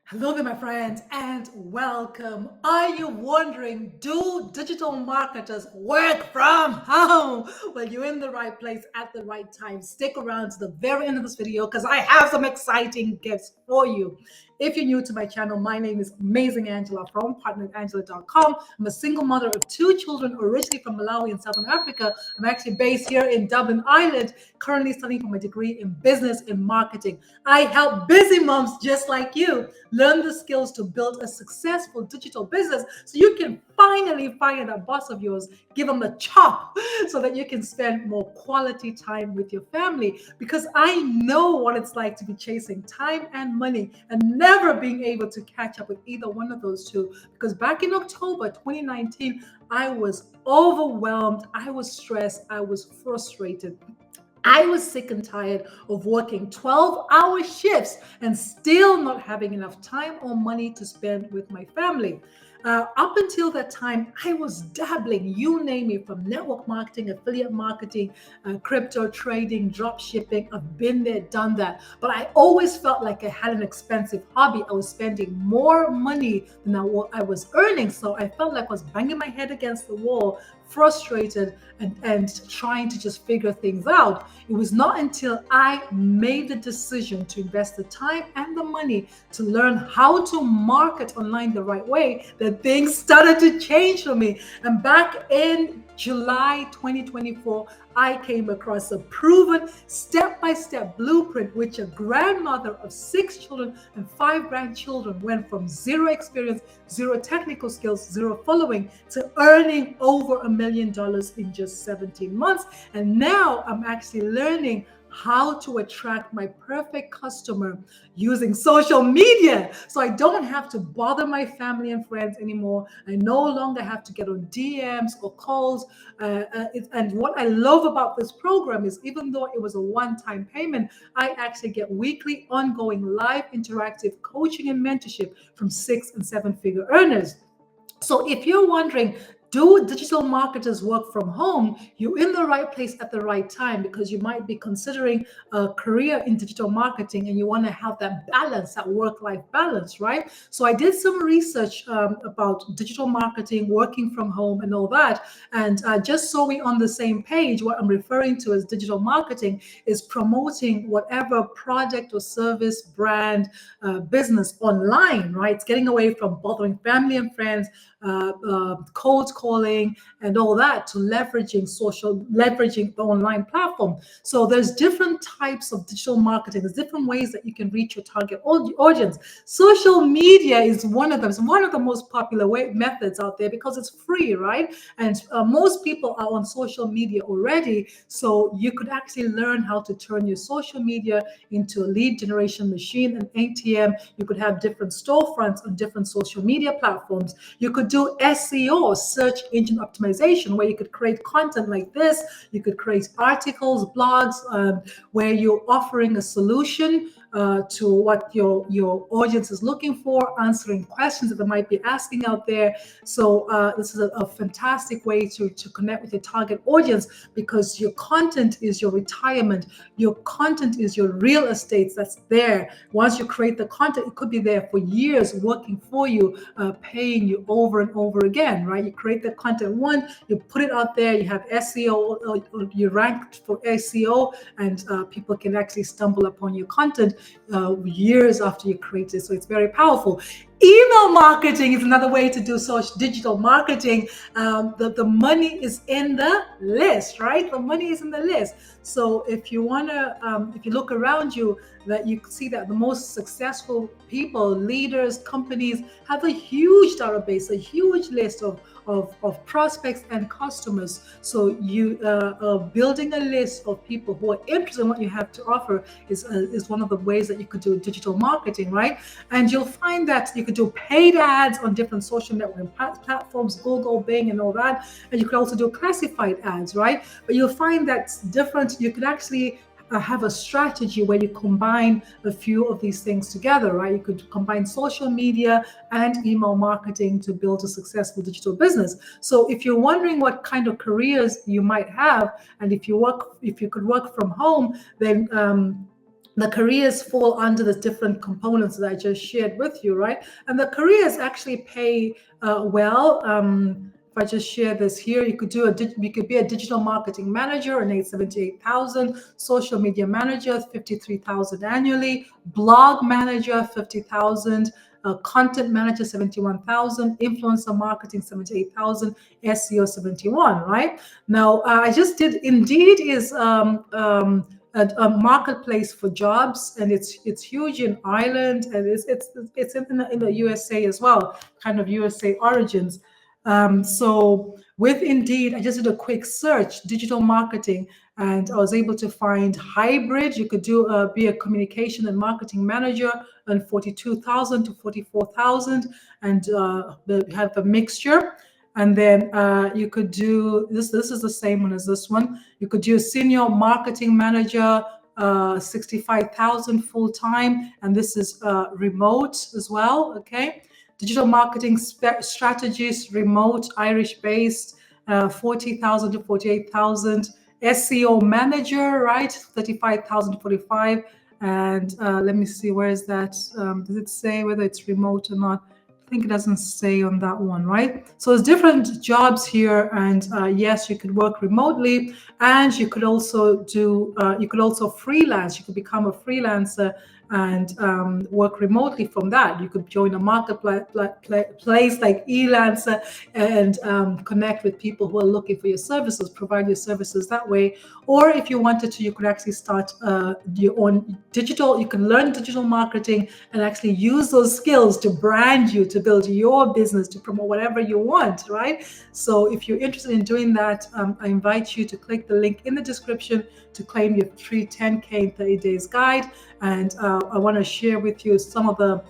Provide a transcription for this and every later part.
Hello there, my friends, and welcome. Are you wondering, do digital marketers work from home? Well, you're in the right place at the right time. Stick around to the very end of this video because I have some exciting gifts for you. If you're new to my channel, my name is Amazing Angela from partnerangela.com. I'm a single mother of two children, originally from Malawi in Southern Africa. I'm actually based here in Dublin, Ireland, currently studying for my degree in business and marketing. I help busy moms just like you learn the skills to build a successful digital business so you can finally find that boss of yours, give them the chop so that you can spend more quality time with your family. Because I know what it's like to be chasing time and money and never being able to catch up with either one of those two. Because back in October 2019, I was overwhelmed, I was stressed, I was frustrated. I was sick and tired of working 12-hour shifts and still not having enough time or money to spend with my family. Up until that time, I was dabbling, you name it, from network marketing, affiliate marketing, crypto trading, drop shipping. I've been there, done that. But I always felt like I had an expensive hobby. I was spending more money than what I was earning. So I felt like I was banging my head against the wall, frustrated and trying to just figure things out. It was not until I made the decision to invest the time and the money to learn how to market online the right way that things started to change for me. And back in July 2024, I came across a proven step-by-step blueprint which a grandmother of 6 children and 5 grandchildren went from zero experience, zero technical skills, zero following to earning over $1 million in just 17 months. And now I'm actually learning how to attract my perfect customer using social media. So I don't have to bother my family and friends anymore. I no longer have to get on DMs or calls. And what I love about this program is even though it was a one-time payment, I actually get weekly, ongoing, live interactive coaching and mentorship from 6 and 7-figure earners. So if you're wondering, do digital marketers work from home? You're in the right place at the right time because you might be considering a career in digital marketing and you want to have that balance, that work-life balance, right? So I did some research about digital marketing, working from home and all that. And just so we're on the same page, what I'm referring to as digital marketing is promoting whatever product or service, brand, business online, right? It's getting away from bothering family and friends, cold calling and all that, to leveraging the online platform. So there's different types of digital marketing. There's different ways that you can reach your target audience. Social media is one of them. It's one of the most popular methods out there because it's free, right? And most people are on social media already. So you could actually learn how to turn your social media into a lead generation machine, an ATM. You could have different storefronts on different social media platforms. You could do SEO, search engine optimization, where you could create content like this. You could create articles, blogs, where you're offering a solution to what your audience is looking for, answering questions that they might be asking out there. So this is a fantastic way to connect with your target audience, because your content is your retirement. Your content is your real estate that's there. Once you create the content, it could be there for years, working for you, paying you over and over again, right? You create the content you put it out there, you have SEO, you rank for SEO, and people can actually stumble upon your content years after you create it. So it's very powerful. Email marketing is another way to do social digital marketing. The money is in the list, right? The money is in the list. So if you if you look around you, that you see that the most successful people, leaders, companies have a huge database, a huge list of prospects and customers. So you building a list of people who are interested in what you have to offer is one of the ways that you could do digital marketing, right? And you'll find that you could do paid ads on different social networking platforms, Google, Bing, and all that. And you could also do classified ads, right? But you'll find that different. You could actually have a strategy where you combine a few of these things together, right? You could combine social media and email marketing to build a successful digital business. So if you're wondering what kind of careers you might have, and if you could work from home, then the careers fall under the different components that I just shared with you, right? And the careers actually pay well. If I just share this here, you could be a digital marketing manager, an 78,000, social media manager, 53,000 annually, blog manager, 50,000. Content manager 71,000, influencer marketing 78,000, SEO 71. Right now, I just did. Indeed is a marketplace for jobs, and it's huge in Ireland, and it's in the USA as well, kind of USA origins. So with Indeed, I just did a quick search, digital marketing, and I was able to find hybrid. You could be a communication and marketing manager, and 42,000 to 44,000, and have a mixture. And then you could do this. This is the same one as this one. You could do senior marketing manager, 65,000 full time, and this is remote as well. Okay, digital marketing strategist, remote, Irish based, 40,000 to 48,000. SEO manager, right, 35,000 to 45. And let me see, where is that? Does it say whether it's remote or not? I think it doesn't say on that one, right? So there's different jobs here, and yes, you could work remotely, and you could also freelance. You could become a freelancer and work remotely from that. You could join a marketplace like Elancer and connect with people who are looking for your services, provide your services that way. Or if you wanted to, you could actually start your own digital. You can learn digital marketing and actually use those skills to brand you, to build your business, to promote whatever you want, right? So if you're interested in doing that, I invite you to click the link in the description to claim your free 10K in 30 days guide. And I want to share with you some of the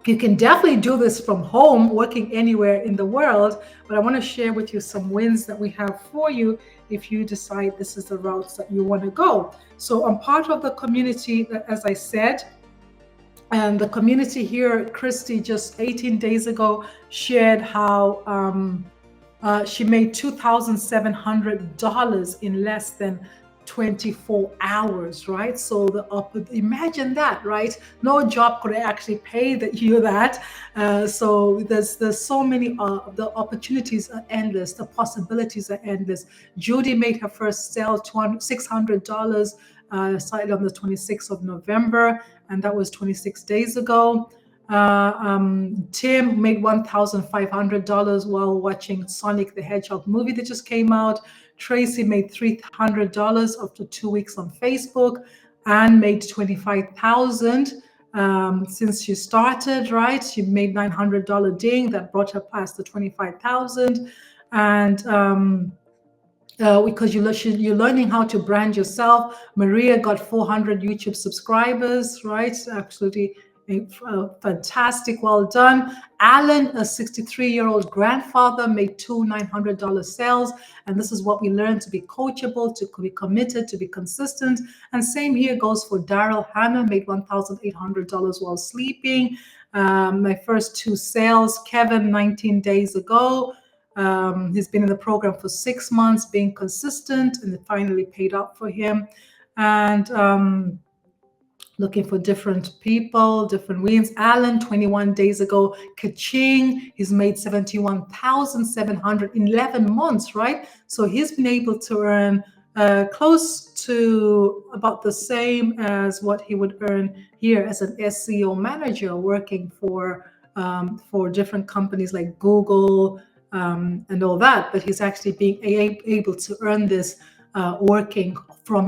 you can definitely do this from home, working anywhere in the world, but I want to share with you some wins that we have for you if you decide this is the routes that you want to go. So I'm part of the community, as I said, and the community here, Christy, just 18 days ago, shared how she made $2,700 in less than 24 hours, right? So imagine that, right? No job could actually pay you that. So there's so many. The opportunities are endless. The possibilities are endless. Judy made her first sale, $600. Started on the 26th of November, and that was 26 days ago. Tim made $1,500 while watching Sonic the Hedgehog movie that just came out. Tracy made $300 after 2 weeks on Facebook. Anne made $25,000 since she started, right? She made $900 ding that brought her past the 25,000. And because you're learning how to brand yourself. Maria got 400 YouTube subscribers, right? Absolutely fantastic, well done. Alan, a 63-year-old grandfather, made two $900 sales, and this is what we learn: to be coachable, to be committed, to be consistent. And same here goes for Daryl. Hannah made $1,800 while sleeping. My first two sales, Kevin, 19 days ago. He's been in the program for 6 months, being consistent, and it finally paid up for him. And looking for different people, different wins. Alan, 21 days ago, Kaching, he's made 71,700 in 11 months, right? So he's been able to earn close to about the same as what he would earn here as an SEO manager, working for different companies like Google and all that. But he's actually being able to earn this working from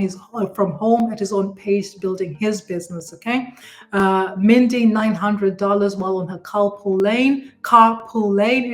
home at his own pace, building his business. Okay, Mindy, $900 while on her carpool lane.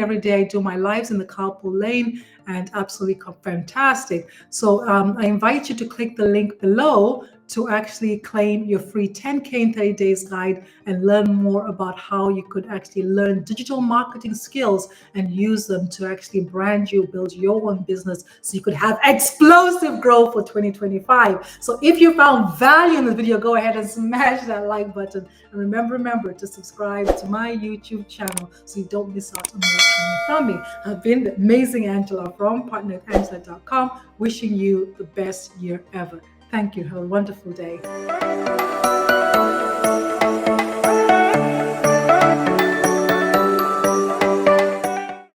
Every day I do my lives in the carpool lane, and absolutely fantastic. So I invite you to click the link below to actually claim your free 10K in 30 days guide and learn more about how you could actually learn digital marketing skills and use them to actually brand you, build your own business so you could have explosive growth for 2025. So if you found value in this video, go ahead and smash that like button. And remember to subscribe to my YouTube channel so you don't miss out on more training from me. I've been the amazing Angela from partneratangela.com, wishing you the best year ever. Thank you. Have a wonderful day.